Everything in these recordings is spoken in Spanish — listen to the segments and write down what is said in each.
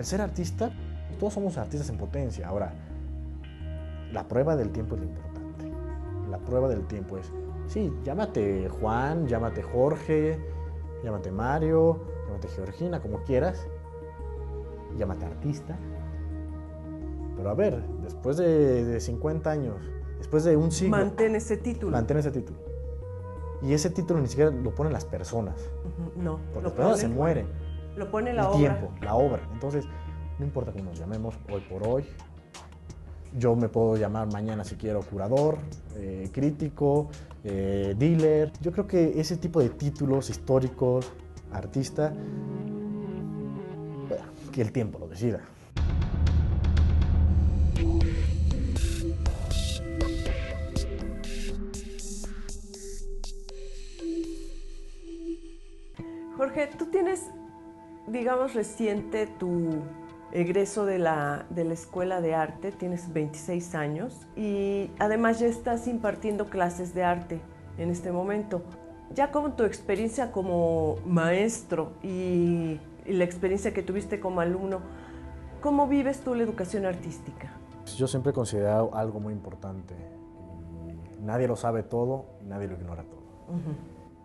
ser artista, todos somos artistas en potencia. Ahora, la prueba del tiempo es lo importante. La prueba del tiempo es, sí, llámate Juan, llámate Jorge, llámate Mario, llámate Georgina, como quieras, llámate artista. Pero a ver, después de 50 años, después de un siglo... Mantén ese título. Mantén ese título. Y ese título ni siquiera lo ponen las personas. No. Porque las personas se mueren. Lo pone la El obra. tiempo, la obra. Entonces, no importa cómo nos llamemos hoy por hoy. Yo me puedo llamar mañana si quiero curador, crítico, dealer. Yo creo que ese tipo de títulos históricos, artista, bueno, que el tiempo lo decida. Jorge, tú tienes, digamos, reciente tu egreso de la Escuela de Arte, tienes 26 años y además ya estás impartiendo clases de arte en este momento. Ya con tu experiencia como maestro y la experiencia que tuviste como alumno, ¿cómo vives tú la educación artística? Yo siempre he considerado algo muy importante. Nadie lo sabe todo, nadie lo ignora todo.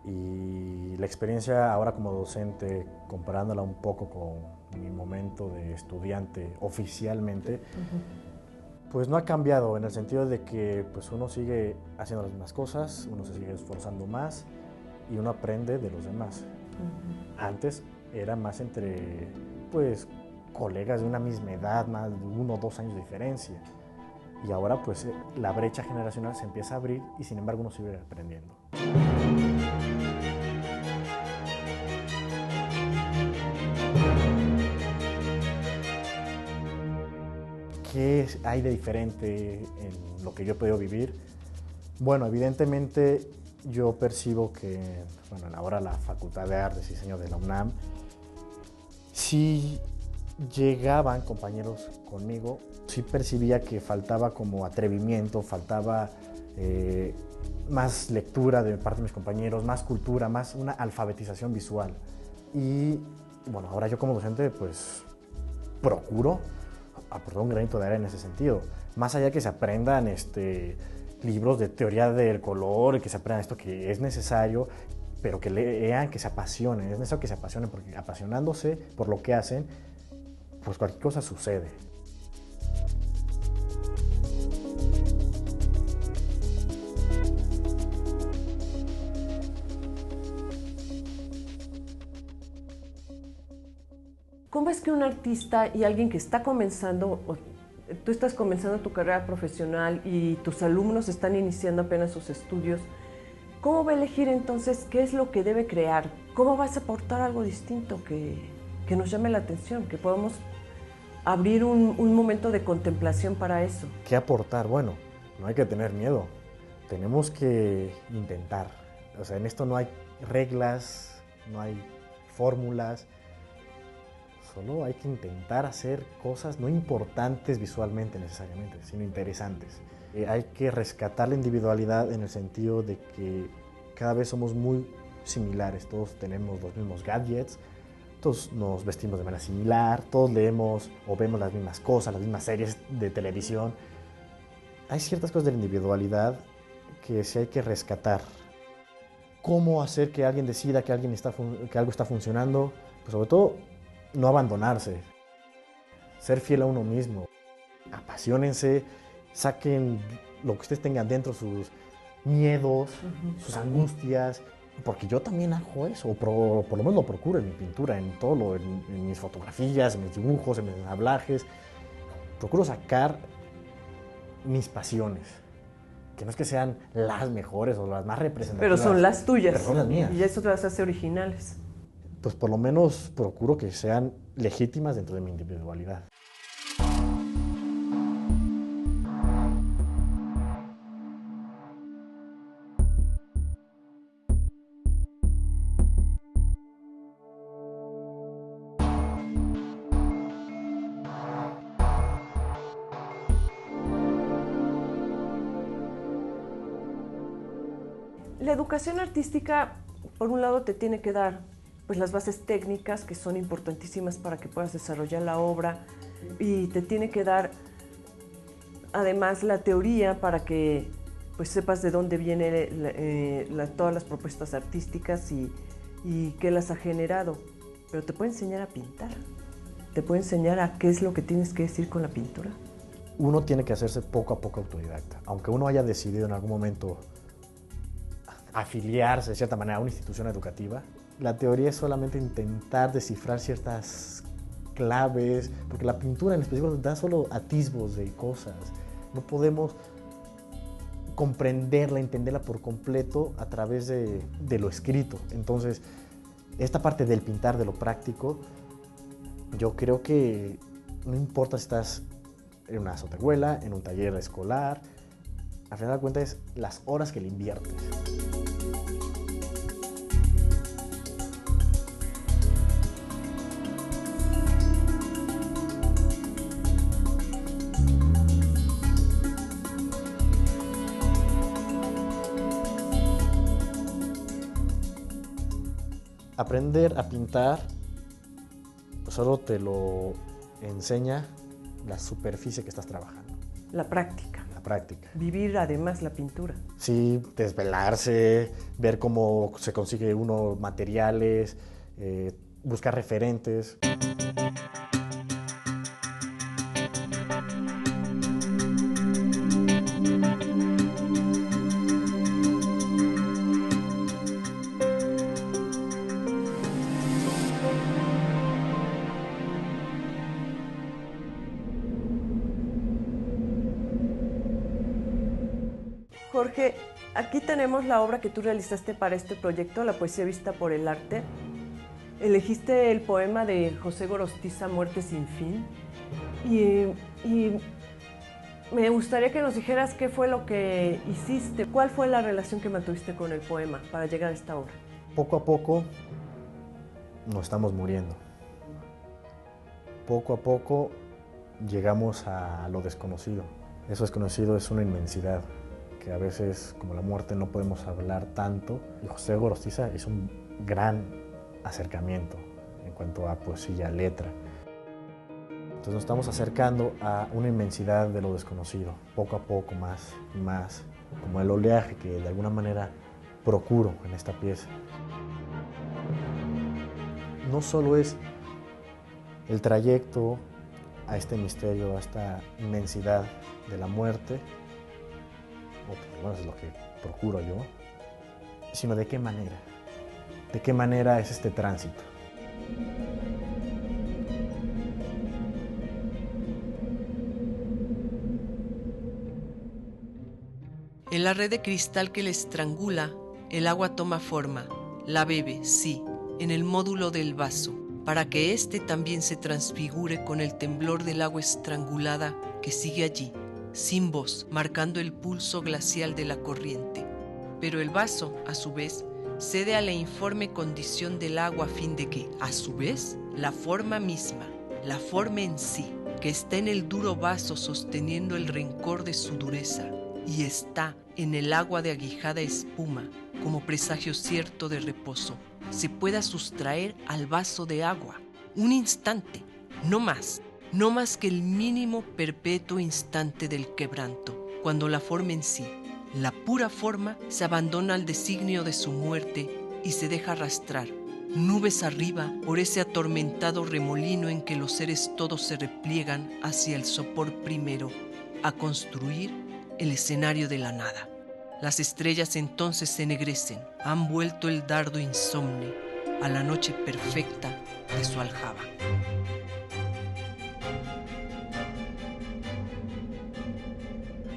Y la experiencia ahora como docente, comparándola un poco con mi momento de estudiante oficialmente, pues no ha cambiado en el sentido de que pues uno sigue haciendo las mismas cosas, uno se sigue esforzando más y uno aprende de los demás. Antes era más entre pues colegas de una misma edad, más de 1 o 2 años de diferencia. Y ahora pues la brecha generacional se empieza a abrir y sin embargo uno sigue aprendiendo. ¿Qué hay de diferente en lo que yo he podido vivir? Bueno, evidentemente yo percibo que, bueno, ahora la Facultad de Artes y Diseño de la UNAM, sí llegaban compañeros conmigo, sí percibía que faltaba como atrevimiento, faltaba más lectura de parte de mis compañeros, más cultura, más una alfabetización visual. Y bueno, ahora yo como docente pues procuro aportar un granito de arena en ese sentido. Más allá de que se aprendan libros de teoría del color, que se aprendan esto que es necesario, pero que lean, que se apasionen. Es necesario que se apasionen, porque apasionándose por lo que hacen, pues cualquier cosa sucede. ¿Cómo es que un artista y alguien que está comenzando, o tú estás comenzando tu carrera profesional y tus alumnos están iniciando apenas sus estudios, cómo va a elegir entonces qué es lo que debe crear? ¿Cómo vas a aportar algo distinto que nos llame la atención, que podamos abrir un momento de contemplación para eso? ¿Qué aportar? Bueno, no hay que tener miedo. Tenemos que intentar. O sea, en esto no hay reglas, no hay fórmulas. Solo hay que intentar hacer cosas no importantes visualmente necesariamente, sino interesantes. Hay que rescatar la individualidad en el sentido de que cada vez somos muy similares. Todos tenemos los mismos gadgets, todos nos vestimos de manera similar, todos leemos o vemos las mismas cosas, las mismas series de televisión. Hay ciertas cosas de la individualidad que sí hay que rescatar. ¿Cómo hacer que alguien decida que algo está funcionando? Pues sobre todo, no abandonarse, ser fiel a uno mismo, apasionense, saquen lo que ustedes tengan dentro, sus miedos, sus angustias, porque yo también hago eso, o por lo menos lo procuro en mi pintura, en mis fotografías, en mis dibujos, en mis hablajes, procuro sacar mis pasiones, que no es que sean las mejores o las más representativas. Pero son las tuyas. Pero son las mías. Y eso te las hace originales. Pues por lo menos procuro que sean legítimas dentro de mi individualidad. La educación artística, por un lado, te tiene que dar pues las bases técnicas que son importantísimas para que puedas desarrollar la obra, y te tiene que dar además la teoría para que pues sepas de dónde vienen todas las propuestas artísticas y qué las ha generado. Pero te puede enseñar a pintar, te puede enseñar a qué es lo que tienes que decir con la pintura. Uno tiene que hacerse poco a poco autodidacta. Aunque uno haya decidido en algún momento afiliarse de cierta manera a una institución educativa, la teoría es solamente intentar descifrar ciertas claves, porque la pintura en específico da solo atisbos de cosas. No podemos comprenderla, entenderla por completo a través de lo escrito. Entonces, esta parte del pintar, de lo práctico, yo creo que no importa si estás en una azotehuela, en un taller escolar, al final de cuentas es las horas que le inviertes. Aprender a pintar solo te lo enseña la superficie que estás trabajando. La práctica. La práctica. Vivir además la pintura. Sí, desvelarse, ver cómo se consigue uno materiales, buscar referentes. Jorge, aquí tenemos la obra que tú realizaste para este proyecto, La poesía vista por el arte. Elegiste el poema de José Gorostiza, Muerte sin fin. Y me gustaría que nos dijeras qué fue lo que hiciste, cuál fue la relación que mantuviste con el poema para llegar a esta obra. Poco a poco nos estamos muriendo. Poco a poco llegamos a lo desconocido. Eso desconocido es una inmensidad, que a veces, como la muerte, no podemos hablar tanto. Y José Gorostiza es un gran acercamiento en cuanto a poesía, letra. Entonces nos estamos acercando a una inmensidad de lo desconocido, poco a poco, más y más, como el oleaje que de alguna manera procuro en esta pieza. No solo es el trayecto a este misterio, a esta inmensidad de la muerte, o por lo menos es lo que procuro yo, sino de qué manera es este tránsito. En la red de cristal que le estrangula, el agua toma forma, la bebe, sí, en el módulo del vaso, para que éste también se transfigure con el temblor del agua estrangulada que sigue allí, sin voz, marcando el pulso glacial de la corriente. Pero el vaso, a su vez, cede a la informe condición del agua a fin de que, a su vez, la forma misma, la forma en sí, que está en el duro vaso sosteniendo el rencor de su dureza, y está en el agua de aguijada espuma, como presagio cierto de reposo, se pueda sustraer al vaso de agua. Un instante, no más que el mínimo perpetuo instante del quebranto, cuando la forma en sí, la pura forma, se abandona al designio de su muerte y se deja arrastrar, nubes arriba, por ese atormentado remolino en que los seres todos se repliegan hacia el sopor primero, a construir el escenario de la nada. Las estrellas entonces se ennegrecen, han vuelto el dardo insomne a la noche perfecta de su aljaba.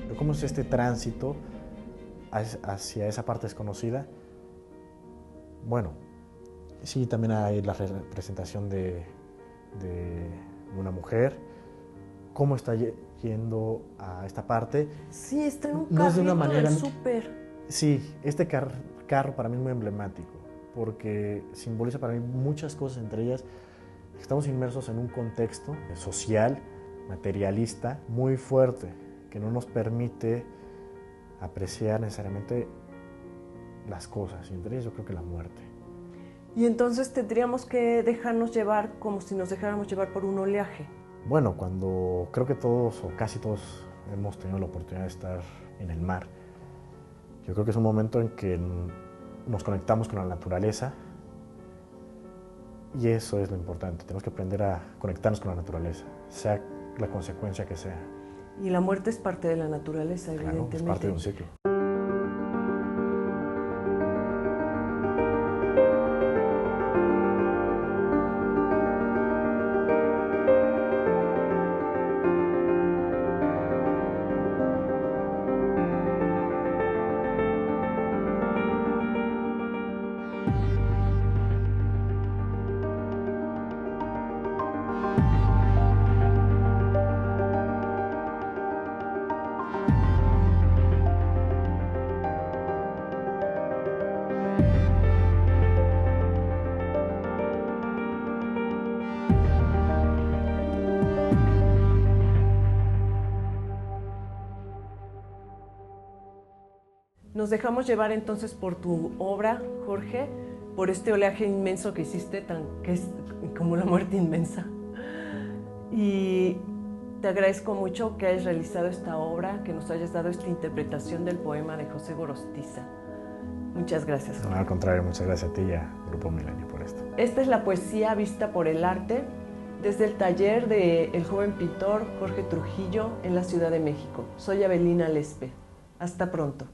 Pero ¿cómo es este tránsito hacia esa parte desconocida? Bueno, sí, también hay la representación de una mujer. ¿Cómo está yendo a esta parte? Sí, está en un No es de una carrito manera del súper. Sí, este carro para mí es muy emblemático, porque simboliza para mí muchas cosas, entre ellas que estamos inmersos en un contexto social, materialista, muy fuerte, que no nos permite apreciar necesariamente las cosas, y entre ellas yo creo que la muerte. Y entonces tendríamos que dejarnos llevar como si nos dejáramos llevar por un oleaje. Bueno, cuando creo que todos o casi todos hemos tenido la oportunidad de estar en el mar, yo creo que es un momento en que nos conectamos con la naturaleza y eso es lo importante. Tenemos que aprender a conectarnos con la naturaleza, sea la consecuencia que sea. Y la muerte es parte de la naturaleza, Claro, evidentemente. es parte de un ciclo. Nos dejamos llevar entonces por tu obra, Jorge, por este oleaje inmenso que hiciste, que es como la muerte inmensa. Y te agradezco mucho que hayas realizado esta obra, que nos hayas dado esta interpretación del poema de José Gorostiza. Muchas gracias, Jorge. No, al contrario, muchas gracias a ti y a Grupo Milenio por esto. Esta es la poesía vista por el arte desde el taller del joven pintor Jorge Trujillo en la Ciudad de México. Soy Avelina Lespe. Hasta pronto.